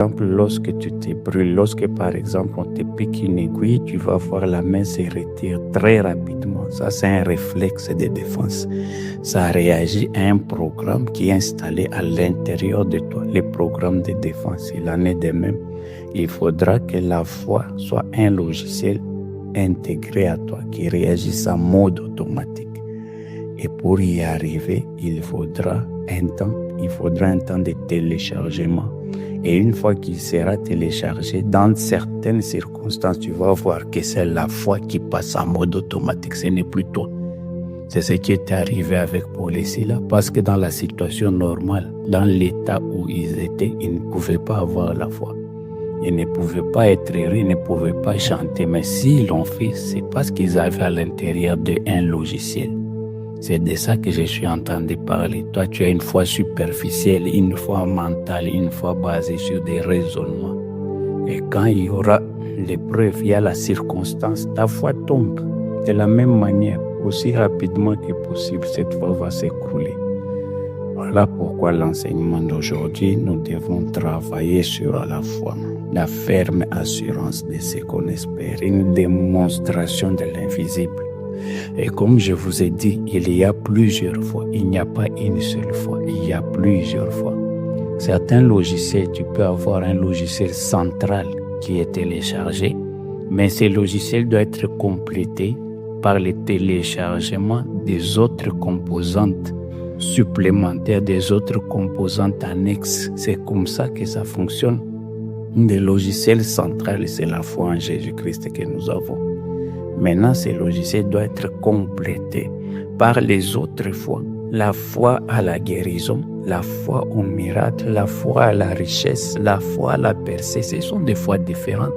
exemple, lorsque tu te brûles, lorsque par exemple on te pique une aiguille, tu vas voir la main se retire très rapidement. Ça, c'est un réflexe de défense. Ça réagit à un programme qui est installé à l'intérieur de toi, le programme de défense. Il en est de même. Il faudra que la foi soit un logiciel intégré à toi qui réagisse en mode automatique. Et pour y arriver, il faudra un temps de téléchargement. Et une fois qu'il sera téléchargé, dans certaines circonstances, tu vas voir que c'est la foi qui passe en mode automatique. Ce n'est plus toi. C'est ce qui est arrivé avec Paul et Silas, parce que dans la situation normale, dans l'état où ils étaient, ils ne pouvaient pas avoir la foi. Ils ne pouvaient pas être heureux, ils ne pouvaient pas chanter. Mais s'ils l'ont fait, c'est parce qu'ils avaient à l'intérieur d'eux un logiciel. C'est de ça que je suis en train de parler. Toi, tu as une foi superficielle, une foi mentale, une foi basée sur des raisonnements. Et quand il y aura l'épreuve, il y a la circonstance, ta foi tombe. De la même manière, aussi rapidement que possible, cette foi va s'écrouler. Voilà pourquoi l'enseignement d'aujourd'hui, nous devons travailler sur la foi, la ferme assurance de ce qu'on espère, une démonstration de l'invisible. Et comme je vous ai dit, il y a plusieurs fois, il n'y a pas une seule fois, il y a plusieurs fois. Certains logiciels, tu peux avoir un logiciel central qui est téléchargé, mais ce logiciel doit être complété par le téléchargement des autres composantes supplémentaires, des autres composantes annexes. C'est comme ça que ça fonctionne. Le logiciel central, c'est la foi en Jésus-Christ que nous avons. Maintenant, ce logiciel doit être complété par les autres foi. La foi à la guérison, la foi au miracle, la foi à la richesse, la foi à la percée. Ce sont des foi différentes.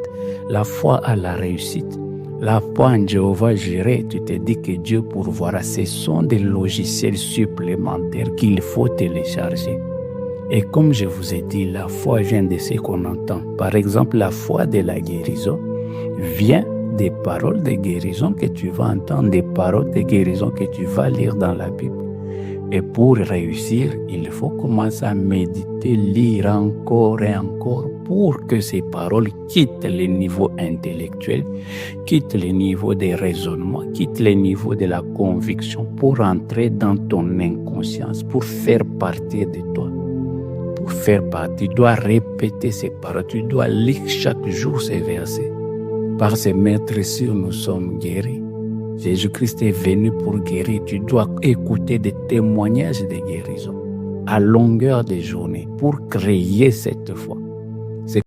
La foi à la réussite, la foi en Jéhovah Jireh, tu te dis que Dieu pourvoira. Ce sont des logiciels supplémentaires qu'il faut télécharger. Et comme je vous ai dit, la foi vient de ce qu'on entend. Par exemple, la foi de la guérison vient des paroles de guérison que tu vas entendre, des paroles de guérison que tu vas lire dans la Bible. Et pour réussir, il faut commencer à méditer, lire encore et encore pour que ces paroles quittent le niveau intellectuel, quittent le niveau des raisonnements, quittent le niveau de la conviction pour entrer dans ton inconscience, pour faire partie de toi. Pour faire partie, tu dois répéter ces paroles, tu dois lire chaque jour ces versets. Par ces maîtres sûrs, nous sommes guéris. Jésus-Christ est venu pour guérir. Tu dois écouter des témoignages de guérison à longueur de journée pour créer cette foi.